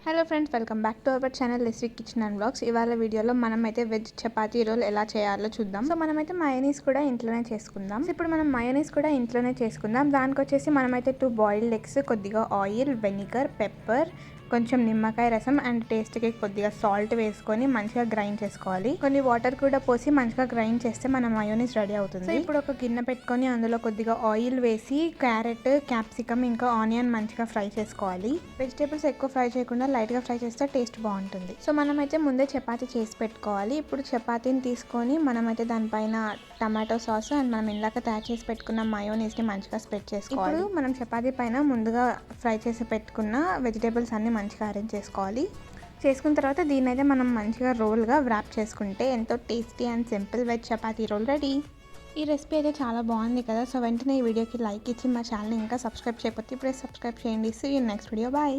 Hello friends, welcome back to our channel లెస్విక్ kitchen and blogs. ఇవాళ వీడియోలో మనమైతే వెజ్ చపాతీ రోల్ ఎలా చేయాలో చూద్దాం. సో మనమైతే మయోనీస్ కూడా ఇంట్లోనే చేసుకుందాం. ఇప్పుడు మనం మయోనీస్ కూడా ఇంట్లోనే చేసుకుందాం. దానికి వచ్చేసి మనమైతే 2 బాయిల్డ్ ఎగ్స్, కొద్దిగా ఆయిల్, వెనిగర్, పెప్పర్, కొంచెం నిమ్మకాయ రసం అండ్ టేస్ట్కి కొద్దిగా సాల్ట్ వేసుకొని మంచిగా గ్రైండ్ చేసుకోవాలి. కొన్ని వాటర్ కూడా పోసి మంచిగా గ్రైండ్ చేస్తే మన మయోనీస్ రెడీ అవుతుంది. సో ఇప్పుడు ఒక గిన్నె పెట్టుకొని అందులో కొద్దిగా ఆయిల్ వేసి క్యారెట్, క్యాప్సికమ్ ఇంకా ఆనియన్ మంచిగా ఫ్రై చేసుకోవాలి. వెజిటేబుల్స్ ఎక్కువ ఫ్రై చేయకుండా లైట్గా ఫ్రై చేస్తే టేస్ట్ బాగుంటుంది. సో మనమైతే ముందే చపాతీ చేసి పెట్టుకోవాలి. ఇప్పుడు చపాతీని తీసుకొని మనమైతే దానిపైన టమాటో సాస్ అండ్ మనం ఇందాక తయారు చేసి పెట్టుకున్న మయోనీస్ని మంచిగా స్ప్రెడ్ చేసుకోవాలి. ఇప్పుడు మనం చపాతీ పైన ముందుగా ఫ్రై చేసి పెట్టుకున్న వెజిటేబుల్స్ అన్ని మంచిగా అరేంజ్ చేసుకోవాలి. చేసుకున్న తర్వాత దీన్ని అయితే మనం మంచిగా రోల్గా వ్రాప్ చేసుకుంటే ఎంతో tasty and simple veg chapati role ready. ఈ రెసిపీ అయితే చాలా బాగుంది కదా. సో వెంటనే ఈ వీడియోకి లైక్ ఇచ్చి మా ఛానల్ని ఇంకా సబ్స్క్రైబ్ చేయకపోతే ఇప్పుడే సబ్స్క్రైబ్ చేయండి. See you next video. Bye.